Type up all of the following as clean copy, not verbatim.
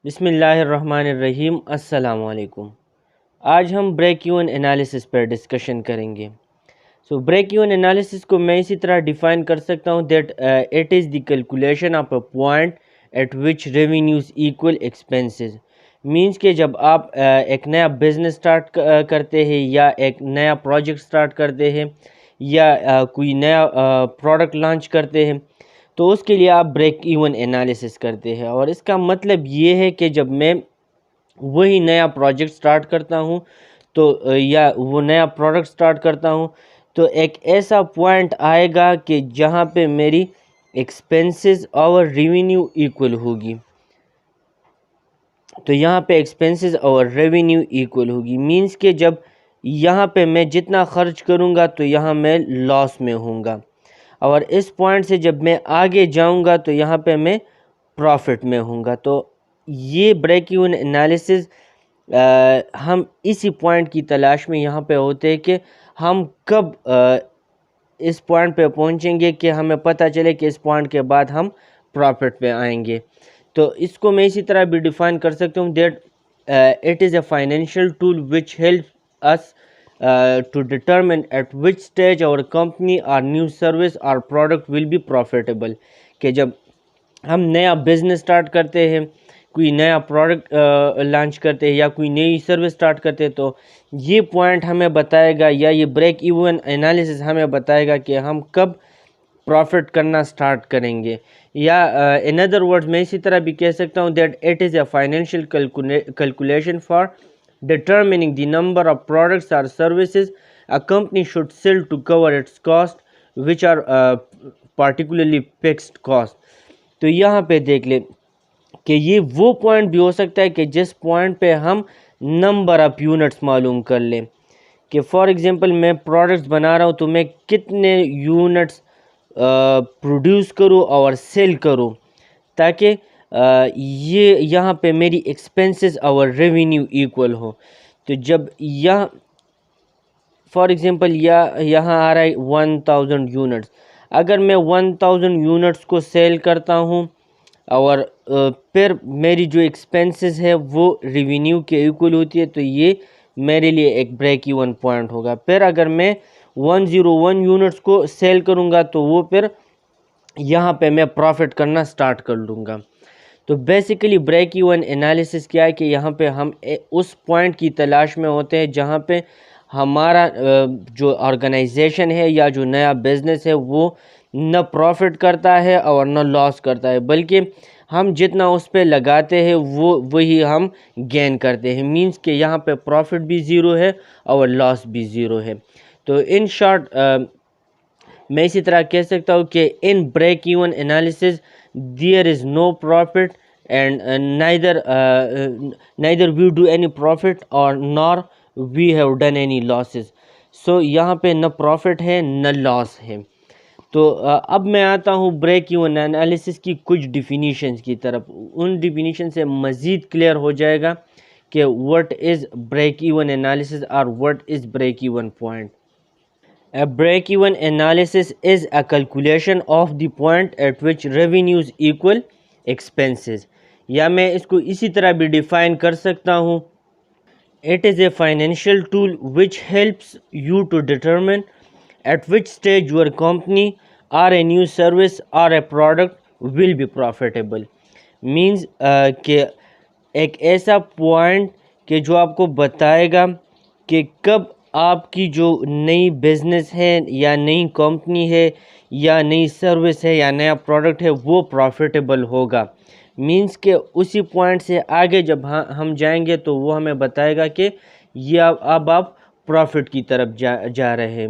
بسم اللہ الرحمن الرحیم۔ السلام علیکم۔ آج ہم بریک ایون انالیسس پر ڈسکشن کریں گے۔ بریک ایون انالیسس کو میں اسی طرح ڈیفائن کر سکتا ہوں that it is the calculation of a point at which revenues equal expenses. Means کہ جب آپ ایک نیا بزنس سٹارٹ کرتے ہیں یا ایک نیا پروجیکٹ سٹارٹ کرتے ہیں یا کوئی نیا پروڈکٹ لانچ کرتے ہیں تو اس کے لیے آپ بریک ایون انالیسس کرتے ہیں، اور اس کا مطلب یہ ہے کہ جب میں وہی نیا پروجیکٹ سٹارٹ کرتا ہوں تو یا وہ نیا پروڈکٹ سٹارٹ کرتا ہوں تو ایک ایسا پوائنٹ آئے گا کہ جہاں پہ میری ایکسپینسز اور ریونیو ایکول ہوگی۔ تو یہاں پہ ایکسپینسز اور ریونیو ایکول ہوگی، مینس کہ جب یہاں پہ میں جتنا خرچ کروں گا تو یہاں میں لاس میں ہوں گا، اور اس پوائنٹ سے جب میں آگے جاؤں گا تو یہاں پہ میں پروفٹ میں ہوں گا۔ تو یہ بریک ایون انالیسز ہم اسی پوائنٹ کی تلاش میں یہاں پہ ہوتے ہیں کہ ہم کب اس پوائنٹ پہ پہنچیں گے کہ ہمیں پتہ چلے کہ اس پوائنٹ کے بعد ہم پروفٹ پہ آئیں گے۔ تو اس کو میں اسی طرح بھی ڈیفائن کر سکتا ہوں that it is a financial tool which help us to determine at which stage our company or new service or product will be profitable۔ کہ جب ہم نیا بزنس سٹارٹ کرتے ہیں، کوئی نیا پروڈکٹ لانچ کرتے ہیں یا کوئی نئی سروس سٹارٹ کرتے ہیں تو یہ پوائنٹ ہمیں بتائے گا، یا یہ بریک ایون انالیسس ہمیں بتائے گا کہ ہم کب پروفٹ کرنا سٹارٹ کریں گے۔ یا ان ادر ورڈز میں اسی طرح بھی کہہ سکتا ہوں that it is a financial calculation for determining the number of products or services a company should sell to cover its cost which are particularly fixed cost۔ تو یہاں پہ دیکھ لیں کہ یہ وہ پوائنٹ بھی ہو سکتا ہے کہ جس پوائنٹ پہ ہم نمبر آف یونٹس معلوم کر لیں کہ فار ایگزامپل میں پروڈکٹس بنا رہا ہوں تو میں کتنے یونٹس پروڈیوس کروں اور سیل کروں تاکہ یہ یہاں پہ میری ایکسپینسز اور ریونیو ایکول ہو۔ تو جب یہاں فار ایگزامپل یہاں آ رہا ہے 1000 یونٹس، اگر میں 1000 یونٹس کو سیل کرتا ہوں اور پھر میری جو ایکسپینسز ہے وہ ریونیو کے ایکول ہوتی ہے تو یہ میرے لیے ایک بریک ایون پوائنٹ ہوگا۔ پھر اگر میں 101 یونٹس کو سیل کروں گا تو وہ پھر یہاں پہ میں پروفٹ کرنا سٹارٹ کر لوں گا۔ تو بیسیکلی بریک ایون انالیسس کیا ہے کہ یہاں پہ ہم اس پوائنٹ کی تلاش میں ہوتے ہیں جہاں پہ ہمارا جو آرگنائزیشن ہے یا جو نیا بزنس ہے وہ نہ پروفٹ کرتا ہے اور نہ لاس کرتا ہے، بلکہ ہم جتنا اس پہ لگاتے ہیں وہی ہم گین کرتے ہیں، مینس کہ یہاں پہ پروفٹ بھی زیرو ہے اور لاس بھی زیرو ہے۔ تو ان شارٹ میں اسی طرح کہہ سکتا ہوں کہ in break even analysis there is no profit and neither we do any profit or nor we have done any losses۔ so یہاں پہ نہ پروفٹ ہے نہ لاس ہے۔ تو اب میں آتا ہوں بریک ایون انالیسس کی کچھ ڈیفینیشنز کی طرف، ان ڈیفینیشن سے مزید کلیئر ہو جائے گا کہ what is break even analysis or what is break even point۔ A break-even analysis is a calculation of the point at which revenues equal expenses۔ یا میں اس کو اسی طرح بھی ڈیفائن کر سکتا ہوں It is a financial tool which helps you to determine at which stage your company or a new service or a product will be profitable۔ means کہ ایک ایسا پوائنٹ کہ جو آپ کو بتائے گا کہ کب آپ کی جو نئی بزنس ہے یا نئی کمپنی ہے یا نئی سروس ہے یا نیا پروڈکٹ ہے وہ پروفیٹیبل ہوگا۔ مینس کہ اسی پوائنٹ سے آگے جب ہم جائیں گے تو وہ ہمیں بتائے گا کہ یہ اب آپ پروفٹ کی طرف جا رہے ہیں۔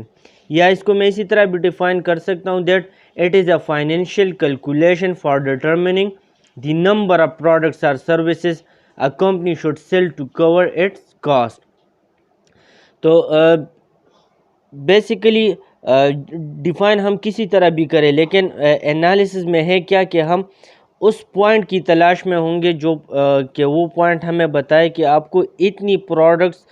یا اس کو میں اسی طرح بھی ڈیفائن کر سکتا ہوں that it is a financial calculation for determining the number of products اور services a company should sell to cover its cost. تو بیسیکلی ڈیفائن ہم کسی طرح بھی کریں لیکن انالیسس میں ہے کیا کہ ہم اس پوائنٹ کی تلاش میں ہوں گے جو کہ وہ پوائنٹ ہمیں بتائے کہ آپ کو اتنی پروڈکٹس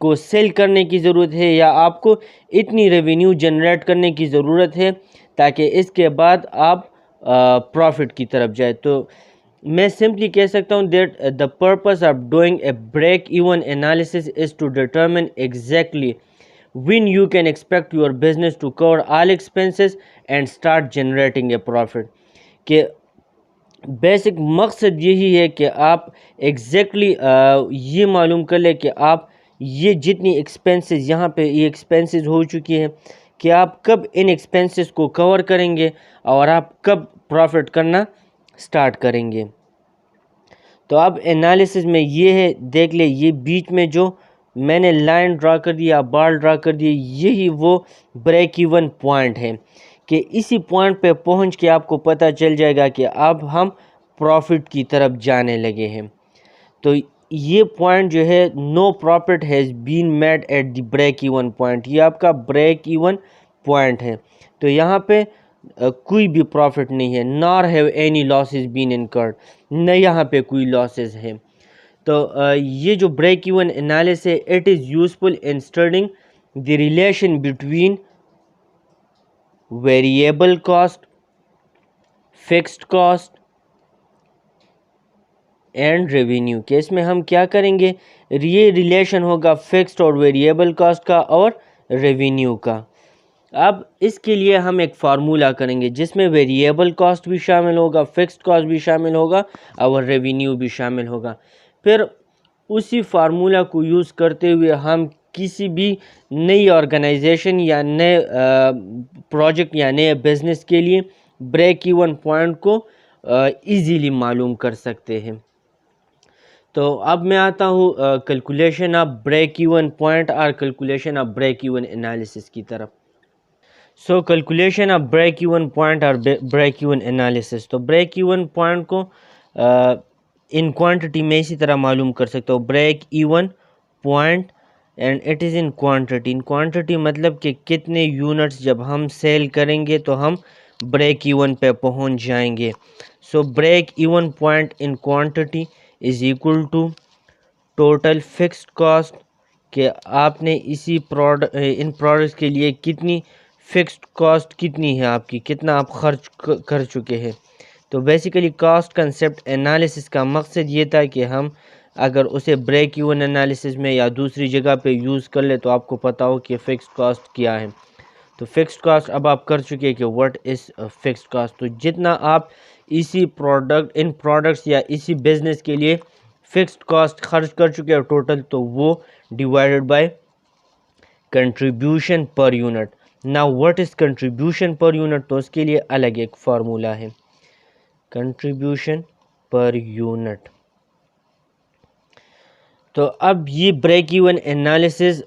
کو سیل کرنے کی ضرورت ہے یا آپ کو اتنی ریونیو جنریٹ کرنے کی ضرورت ہے تاکہ اس کے بعد آپ پروفٹ کی طرف جائے۔ تو میں سمپلی کہہ سکتا ہوں that the purpose of doing a break even analysis is to determine exactly when you can expect your business to cover all expenses and start generating a profit. کہ بیسک مقصد یہی ہے کہ آپ ایگزیکٹلی یہ معلوم کر لیں کہ آپ یہ جتنی ایکسپینسز یہاں پہ یہ ایکسپینسز ہو چکی ہیں کہ آپ کب ان ایکسپینسز کو کور کریں گے اور آپ کب پروفٹ کرنا سٹارٹ کریں گے. تو اب انالیسس میں یہ ہے، دیکھ لیں یہ بیچ میں جو میں نے لائن ڈرا کر دیا، بال ڈرا کر دی، یہی وہ بریک ایون پوائنٹ ہے کہ اسی پوائنٹ پہ پہنچ کے آپ کو پتہ چل جائے گا کہ اب ہم پروفٹ کی طرف جانے لگے ہیں. تو یہ پوائنٹ جو ہے no profit has been made at the break even point, یہ آپ کا بریک ایون پوائنٹ ہے. تو یہاں پہ کوئی بھی پروفٹ نہیں ہے، نار have any losses been incurred, نہ یہاں پہ کوئی لاسز ہے. تو یہ جو بریک ایون انالیسس ہے it is useful in studying the relation between variable cost, fixed cost and revenue. کہ اس میں ہم کیا کریں گے، یہ ریلیشن ہوگا فکسڈ اور ویریبل کاسٹ کا اور ریونیو کا. اب اس کے لیے ہم ایک فارمولا کریں گے جس میں ویریبل کاسٹ بھی شامل ہوگا، فکسڈ کاسٹ بھی شامل ہوگا اور ریونیو بھی شامل ہوگا. پھر اسی فارمولا کو یوز کرتے ہوئے ہم کسی بھی نئی آرگنائزیشن یا نئے پروجیکٹ یا نئے بزنس کے لیے بریک ایون پوائنٹ کو ایزیلی معلوم کر سکتے ہیں. تو اب میں آتا ہوں calculation of break even point اور calculation of break even analysis کی طرف. So calculation of break even point اور بریک ایون انالیسس. تو بریک ایون پوائنٹ کو ان کوانٹٹی میں اسی طرح معلوم کر سکتا ہوں، break even point and it is in quantity. In quantity مطلب کہ کتنے یونٹس جب ہم سیل کریں گے تو ہم بریک ایون پہ پہنچ جائیں گے. So break even point in quantity is equal to total fixed cost, کہ آپ نے اسی ان پروڈکٹس کے لیے کتنی فکسڈ کاسٹ کتنی ہے آپ کی، کتنا آپ خرچ کر چکے ہیں. تو بیسیکلی کاسٹ کنسیپٹ انالیسس کا مقصد یہ تھا کہ ہم اگر اسے بریک ایون انالیسس میں یا دوسری جگہ پہ یوز کر لیں تو آپ کو پتہ ہو کہ فکسڈ کاسٹ کیا ہے. تو فکسڈ کاسٹ اب آپ کر چکے کہ واٹ از فکسڈ کاسٹ. تو جتنا آپ اسی ان پروڈکٹس یا اسی بزنس کے لیے فکسڈ کاسٹ خرچ کر چکے ہیں ٹوٹل، تو وہ divided by contribution per unit. نا what is contribution per unit, تو اس کے لیے الگ ایک فارمولا ہے، کنٹریبیوشن پر یونٹ. تو اب یہ بریک ایون انالیسس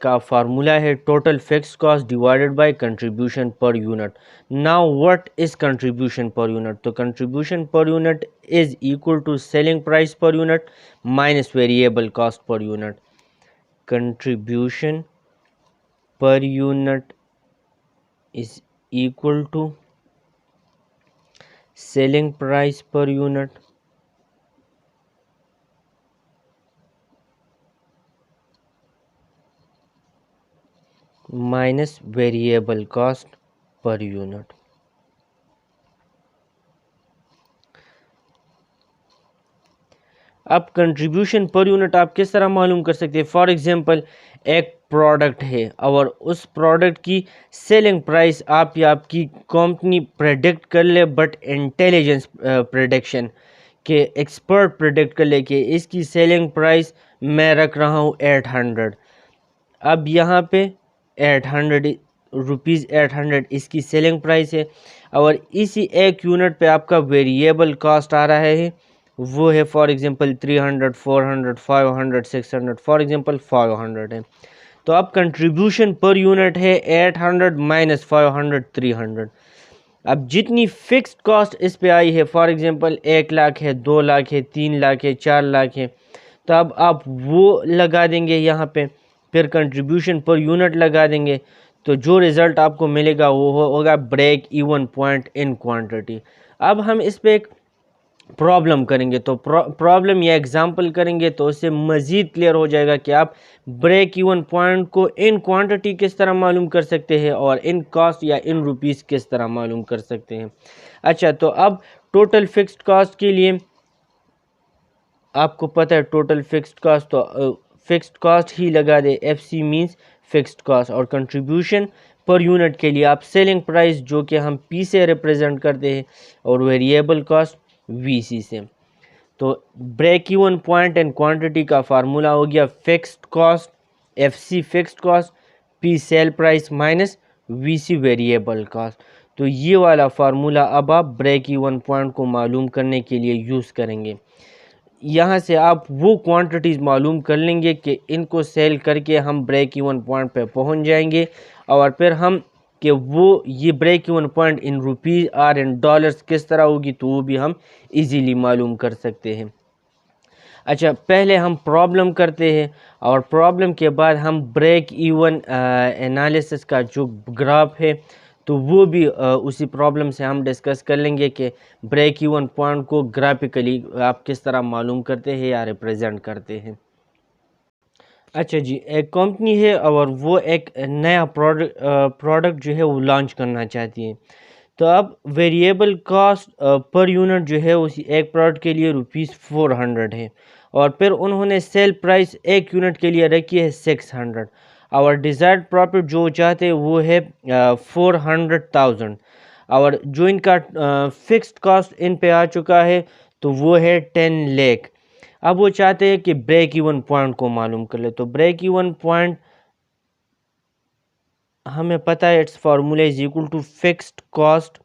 کا فارمولا ہے total fix cost divided by contribution per unit. Now what is contribution per unit, تو contribution per unit is equal to selling price per unit minus variable cost per unit. Contribution per unit is equal to selling price per unit minus variable cost per unit. اب contribution per unit آپ کس طرح معلوم کر سکتے ہیں؟ For example ایک product ہے اور اس پروڈکٹ کی سیلنگ پرائس آپ یا آپ کی کمپنی پریڈکٹ کر لے، بٹ انٹیلیجنس پریڈکشن کہ ایکسپرٹ پریڈکٹ کر لے کہ اس کی سیلنگ پرائس میں رکھ رہا ہوں 800. اب یہاں پہ 800 روپیز 800 اس کی سیلنگ پرائس ہے اور اسی ایک یونٹ پہ آپ کا ویریبل کاسٹ آ رہا ہے، وہ ہے فار ایگزامپل 300 400 500 600 فار ایگزامپل 500 ہے. تو اب کنٹریبیوشن پر یونٹ ہے 800 مائنس 500 300. اب جتنی فکسڈ کاسٹ اس پہ آئی ہے فار ایگزامپل 1 لاکھ ہے، 2 لاکھ ہے، 3 لاکھ ہے، 4 لاکھ ہے، تو اب آپ وہ لگا دیں گے یہاں پہ، پھر کنٹریبیوشن پر یونٹ لگا دیں گے، تو جو رزلٹ آپ کو ملے گا وہ ہوگا break even point in quantity. اب ہم اس پہ ایک پرابلم کریں گے، تو پرابلم یا ایگزامپل کریں گے تو اس سے مزید کلیئر ہو جائے گا کہ آپ بریک ایون پوائنٹ کو ان کوانٹٹی کس طرح معلوم کر سکتے ہیں اور ان کاسٹ یا ان روپیز کس طرح معلوم کر سکتے ہیں. اچھا، تو اب ٹوٹل فکسڈ کاسٹ کے لیے آپ کو پتہ ہے ٹوٹل فکسڈ کاسٹ، تو فکسڈ کاسٹ ہی لگا دے، F C minus fixed cost, اور کنٹریبیوشن پر یونٹ کے لیے آپ سیلنگ پرائس جو کہ ہم پی سے ریپرزینٹ کرتے ہیں اور ویریبل کاسٹ وی سی سے. تو break even point and quantity کا فارمولہ ہو گیا fixed cost, F C fixed cost, P sale price minus V C variable cost. تو یہ والا فارمولہ اب آپ بریک ایون پوائنٹ کو معلوم کرنے کے لیے یوز کریں گے. یہاں سے آپ وہ کوانٹٹیز معلوم کر لیں گے کہ ان کو سیل کر کے ہم بریک ایون پوائنٹ پہ پہنچ جائیں گے، اور پھر ہم کہ وہ یہ بریک ایون پوائنٹ ان روپیز اور ان ڈالرز کس طرح ہوگی تو وہ بھی ہم ایزیلی معلوم کر سکتے ہیں. اچھا، پہلے ہم پرابلم کرتے ہیں اور پرابلم کے بعد ہم بریک ایون انالیسس کا جو گراف ہے تو وہ بھی اسی پرابلم سے ہم ڈسکس کر لیں گے کہ بریک ایون پوائنٹ کو گرافیکلی آپ کس طرح معلوم کرتے ہیں یا ریپرزینٹ کرتے ہیں. اچھا جی، ایک کمپنی ہے اور وہ ایک نیا پروڈکٹ جو ہے وہ لانچ کرنا چاہتی ہے. تو اب ویریبل کاسٹ پر یونٹ جو ہے اسی ایک پروڈکٹ کے لیے ₹400 ہے، اور پھر انہوں نے سیل پرائس ایک یونٹ کے لیے رکھی ہے 600، اور ڈیزائرڈ پروفٹ جو چاہتے ہیں وہ ہے 400,000، اور جو ان کا فکسڈ کاسٹ ان پہ آ چکا ہے تو وہ ہے 10 لاکھ. اب وہ چاہتے ہیں کہ بریک ایون پوائنٹ کو معلوم کر لے. تو بریک ایون پوائنٹ ہمیں پتہ ہے its formula is equal to fixed cost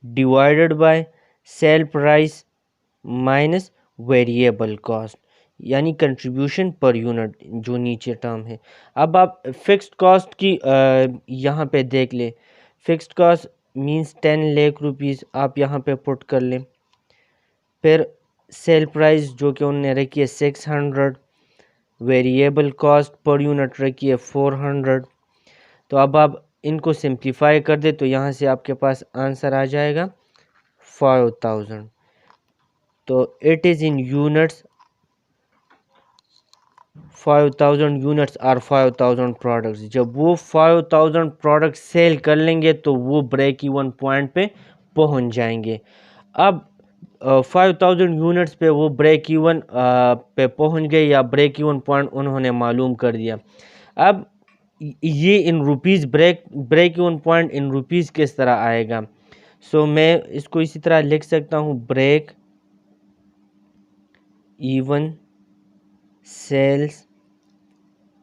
divided by sale price minus variable cost, یعنی کنٹریبیوشن پر یونٹ جو نیچے ٹرم ہے. اب آپ فکسڈ کاسٹ کی یہاں پہ دیکھ لیں، fixed cost means 10 lakh rupees آپ یہاں پہ پٹ کر لیں. پھر سیل پرائس جو کہ انہوں نے رکھی ہے 600، ویریبل کاسٹ پر یونٹ رکھی ہے 400. تو اب آپ ان کو سمپلیفائی کر دیں تو یہاں سے آپ کے پاس آنسر آ جائے گا 5000. تو it is in units 5000 units اور 5000 پروڈکٹس. جب وہ 5000 پروڈکٹ سیل کر لیں گے تو وہ بریک ایون پوائنٹ پہ پہنچ جائیں گے. اب 5000 یونٹس پہ وہ بریک ایون پہ پہنچ گئے یا بریک ایون پوائنٹ انہوں نے معلوم کر دیا. اب یہ ان روپیز بریک ایون پوائنٹ ان روپیز کس طرح آئے گا؟ سو میں اس کو اسی طرح لکھ سکتا ہوں، break even sales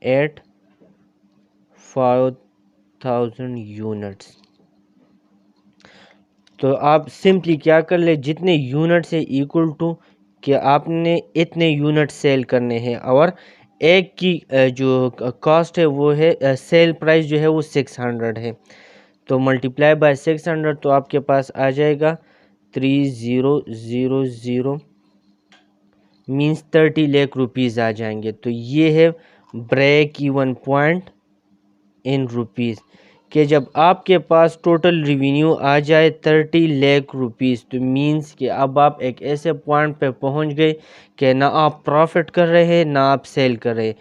at 5000 units. تو آپ سمپلی کیا کر لیں، جتنے یونٹ سے ایکول ٹو کہ آپ نے اتنے یونٹ سیل کرنے ہیں، اور ایک کی جو کاسٹ ہے وہ ہے سیل پرائس جو ہے وہ 600 ہے. تو ملٹیپلائی بائی 600 تو آپ کے پاس آ جائے گا 3000 مینس 30 لاکھ روپیز آ جائیں گے. تو یہ ہے بریک ایون پوائنٹ ان روپیز، کہ جب آپ کے پاس ٹوٹل ریونیو آ جائے 30 لاکھ روپیز تو مینس کہ اب آپ ایک ایسے پوائنٹ پہ پہنچ گئے کہ نہ آپ پروفٹ کر رہے ہیں نہ آپ سیل کر رہے.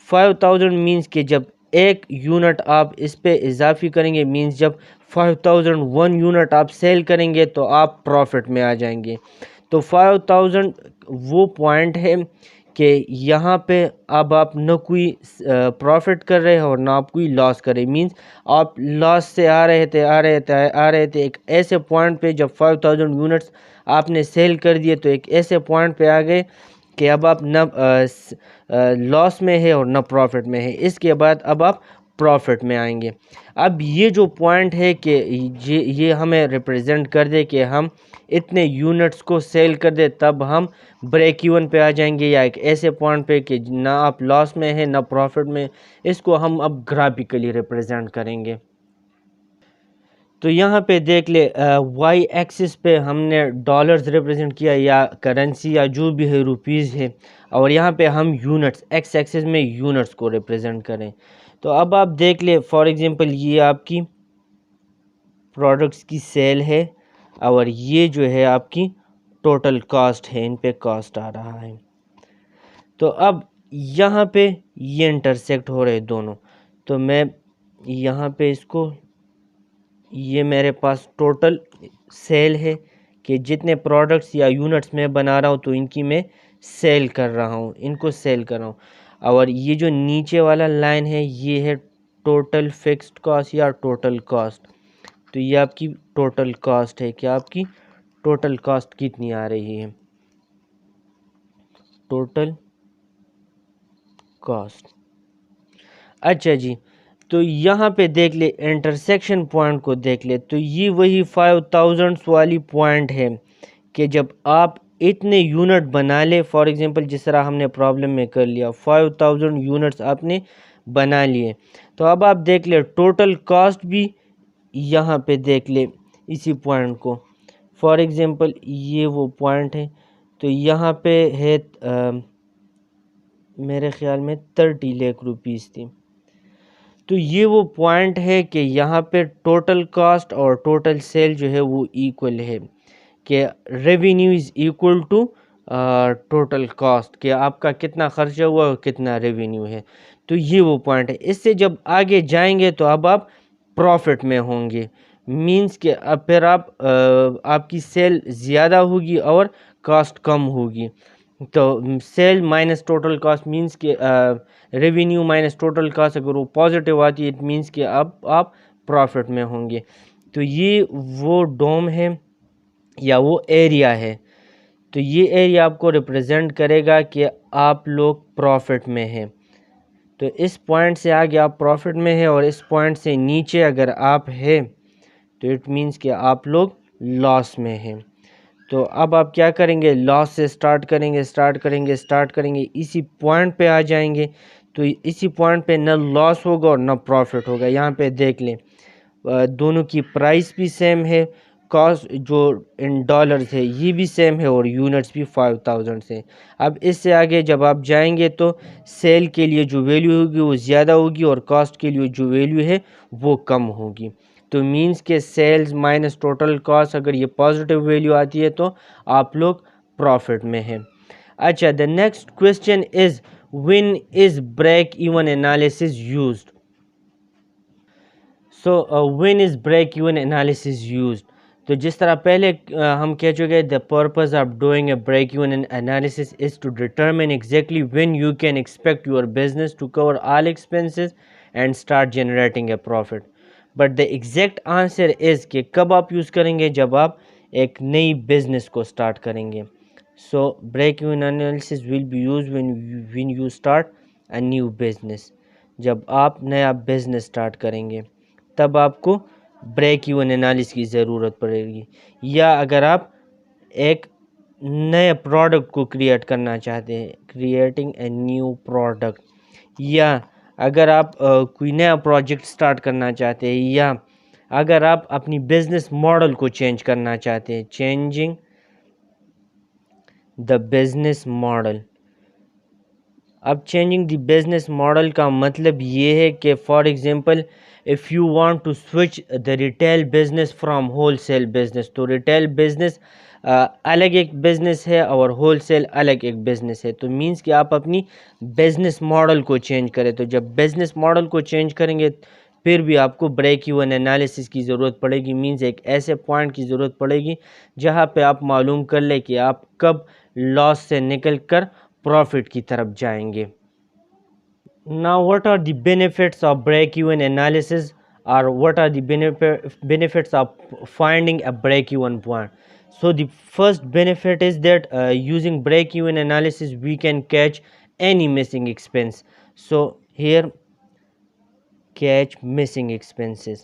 5000 مینس کہ جب ایک یونٹ آپ اس پہ اضافی کریں گے، مینس جب 5001 یونٹ آپ سیل کریں گے تو آپ پروفٹ میں آ جائیں گے. تو 5000 وہ پوائنٹ ہے کہ یہاں پہ اب آپ نہ کوئی پروفٹ کر رہے اور نہ آپ کوئی لاس کر رہے. مینس آپ لاس سے آ رہے تھے ایک ایسے پوائنٹ پہ جب 5000 یونٹس آپ نے سیل کر دیے تو ایک ایسے پوائنٹ پہ آ گئے کہ اب آپ نہ لاس میں ہے اور نہ پروفٹ میں ہے. اس کے بعد اب آپ پروفٹ میں آئیں گے. اب یہ جو پوائنٹ ہے کہ یہ ہمیں ریپرزینٹ کر دے کہ ہم اتنے یونٹس کو سیل کر دے تب ہم بریک ایون پہ آ جائیں گے، یا ایک ایسے پوائنٹ پہ کہ نہ آپ لاس میں ہیں نہ پروفٹ میں. اس کو ہم اب گرافیکلی ریپرزینٹ کریں گے. تو یہاں پہ دیکھ لے وائی ایکسس پہ ہم نے ڈالرز ریپرزینٹ کیا یا کرنسی یا جو بھی ہے روپیز ہے، اور یہاں پہ ہم یونٹس ایکس ایکسس میں یونٹس کو ریپرزینٹ کریں. تو اب آپ دیکھ لیں فار ایگزامپل یہ آپ کی پروڈکٹس کی سیل ہے اور یہ جو ہے آپ کی ٹوٹل کاسٹ ہے، ان پہ کاسٹ آ رہا ہے. تو اب یہاں پہ یہ انٹرسیکٹ ہو رہے دونوں. تو میں یہاں پہ اس کو، یہ میرے پاس ٹوٹل سیل ہے کہ جتنے پروڈکٹس یا یونٹس میں بنا رہا ہوں تو ان کی میں سیل کر رہا ہوں، ان کو سیل کر رہا ہوں. اور یہ جو نیچے والا لائن ہے یہ ہے ٹوٹل فکسڈ کاسٹ یا ٹوٹل کاسٹ. تو یہ آپ کی ٹوٹل کاسٹ ہے کہ آپ کی ٹوٹل کاسٹ کتنی آ رہی ہے. Total cost. اچھا جی، تو یہاں پہ دیکھ لے انٹرسیکشن پوائنٹ کو دیکھ لے تو یہ وہی 5000 والی پوائنٹ ہے کہ جب آپ اتنے یونٹ بنا لے، فار ایگزامپل جس طرح ہم نے پرابلم میں کر لیا 5000 یونٹس آپ نے بنا لیے، تو اب آپ دیکھ لے ٹوٹل کاسٹ بھی یہاں پہ دیکھ لے اسی پوائنٹ کو. فار ایگزامپل یہ وہ پوائنٹ ہے تو یہاں پہ ہے میرے خیال میں 30 لاکھ روپیز تھی. تو یہ وہ پوائنٹ ہے کہ یہاں پہ ٹوٹل کاسٹ اور ٹوٹل سیل جو ہے وہ ایکول ہے، کہ revenue is equal to total cost, کہ آپ کا کتنا خرچہ ہوا اور کتنا ریونیو ہے. تو یہ وہ پوائنٹ ہے. اس سے جب آگے جائیں گے تو اب آپ پروفٹ میں ہوں گے، مینس کہ اب پھر آپ کی سیل زیادہ ہوگی اور کاسٹ کم ہوگی. تو sale minus total cost means کہ ریونیو مائنس ٹوٹل کاسٹ اگر وہ پازیٹیو آتی ہے اٹ مینس کہ اب آپ پروفٹ میں ہوں گے. تو یہ وہ ڈوم ہے یا وہ ایریا ہے. تو یہ ایریا آپ کو ریپرزینٹ کرے گا کہ آپ لوگ پروفٹ میں ہیں. تو اس پوائنٹ سے آگے آپ پروفٹ میں ہیں اور اس پوائنٹ سے نیچے اگر آپ ہیں تو اٹ مینس کہ آپ لوگ لاس میں ہیں. تو اب آپ کیا کریں گے، لاس سے سٹارٹ کریں گے، اسی پوائنٹ پہ آ جائیں گے. تو اسی پوائنٹ پہ نہ لاس ہوگا اور نہ پروفٹ ہوگا. یہاں پہ دیکھ لیں دونوں کی پرائس بھی سیم ہے، کاسٹ جو ان ڈالرز ہے یہ بھی سیم ہے اور یونٹس بھی 5000 سے. اب اس سے آگے جب آپ جائیں گے تو سیل کے لیے جو ویلیو ہوگی وہ زیادہ ہوگی اور کاسٹ کے لیے جو ویلیو ہے وہ کم ہوگی. تو مینس کہ سیلز مائنس ٹوٹل کاسٹ اگر یہ پازیٹیو ویلیو آتی ہے تو آپ لوگ پروفٹ میں ہیں. اچھا، the next question is when is break even analysis used. So when is break even analysis used. تو جس طرح پہلے ہم کہہ چکے the purpose of doing a break even analysis is to determine exactly when you can expect your business to cover all expenses and start generating a profit. But the exact answer is کہ کب آپ use کریں گے، جب آپ ایک نئی business کو سٹارٹ کریں گے. So break even analysis will be used when you start a new business. جب آپ نیا بزنس سٹارٹ کریں گے تب آپ کو بریک ایون انالیسس کی ضرورت پڑے گی. یا اگر آپ ایک نئے پروڈکٹ کو کریٹ کرنا چاہتے ہیں، کریٹنگ اے نیو پروڈکٹ، یا اگر آپ کوئی نیا پروجیکٹ سٹارٹ کرنا چاہتے ہیں، یا اگر آپ اپنی بزنس ماڈل کو چینج کرنا چاہتے ہیں، چینجنگ دا بزنس ماڈل. اب چینجنگ دی بزنس ماڈل کا مطلب یہ ہے کہ for example if you want to switch the retail business from wholesale business، تو ریٹیل بزنس الگ ایک بزنس ہے اور ہول سیل الگ ایک بزنس ہے. تو مینس کہ آپ اپنی بزنس ماڈل کو چینج کریں. تو جب بزنس ماڈل کو چینج کریں گے پھر بھی آپ کو بریک ایون انالیسس کی ضرورت پڑے گی. مینس ایک ایسے پوائنٹ کی ضرورت پڑے گی جہاں پہ آپ معلوم کر لیں کہ آپ کب لاس سے نکل کر پروفٹ کی طرف جائیں گے. Now what are the benefits of break-even analysis, or what are the benefits of finding a break-even point? So the first benefit is that using break-even analysis we can catch any missing expense. So here catch missing expenses.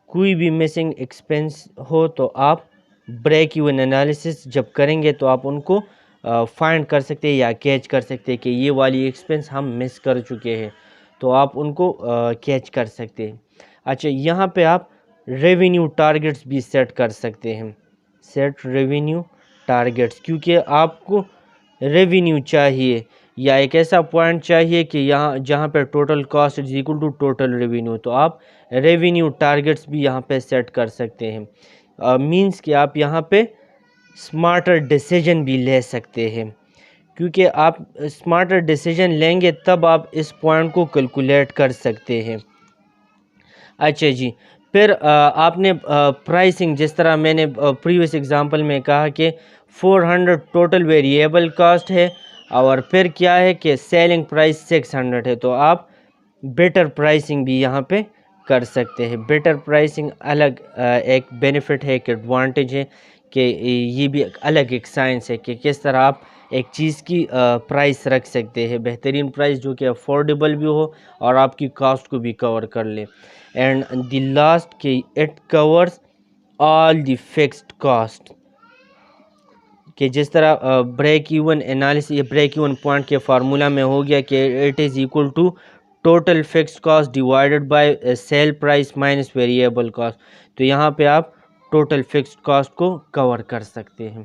کوئی بھی missing expense ہو تو آپ break even analysis جب کریں گے تو آپ ان کو فائنڈ کر سکتے ہیں یا کیچ کر سکتے ہیں کہ یہ والی ایکسپینس ہم مس کر چکے ہیں، تو آپ ان کو کیچ کر سکتے ہیں. اچھا، یہاں پہ آپ ریونیو ٹارگیٹس بھی سیٹ کر سکتے ہیں. سیٹ ریونیو ٹارگیٹس، کیونکہ آپ کو ریونیو چاہیے یا ایک ایسا پوائنٹ چاہیے کہ جہاں پہ total cost is equal to total revenue. تو آپ ریونیو ٹارگیٹس بھی یہاں پہ سیٹ کر سکتے ہیں. مینس کہ آپ یہاں پہ سمارٹر ڈیسیجن بھی لے سکتے ہیں، کیونکہ آپ سمارٹر ڈیسیجن لیں گے تب آپ اس پوائنٹ کو کیلکولیٹ کر سکتے ہیں. اچھا جی، پھر آپ نے پرائسنگ، جس طرح میں نے پریویس ایگزامپل میں کہا کہ 400 ٹوٹل ویریبل کاسٹ ہے، اور پھر کیا ہے کہ سیلنگ پرائس 600 ہے، تو آپ بیٹر پرائسنگ بھی یہاں پہ کر سکتے ہیں۔ بیٹر پرائسنگ الگ ایک بینیفٹ ہے، ایک ایڈوانٹیج ہے کہ یہ بھی الگ ایک سائنس ہے کہ کس طرح آپ ایک چیز کی پرائس رکھ سکتے ہیں، بہترین پرائس جو کہ افورڈیبل بھی ہو اور آپ کی کاسٹ کو بھی کور کر لے۔ اینڈ دی لاسٹ کہ it covers all the fixed cost, کہ جس طرح بریک ایون انالیسس، یہ بریک ایون پوائنٹ کے فارمولہ میں ہو گیا کہ it is equal to total fixed cost divided by sale price minus variable cost, تو یہاں پہ آپ ٹوٹل فکسڈ کاسٹ کو کور کر سکتے ہیں۔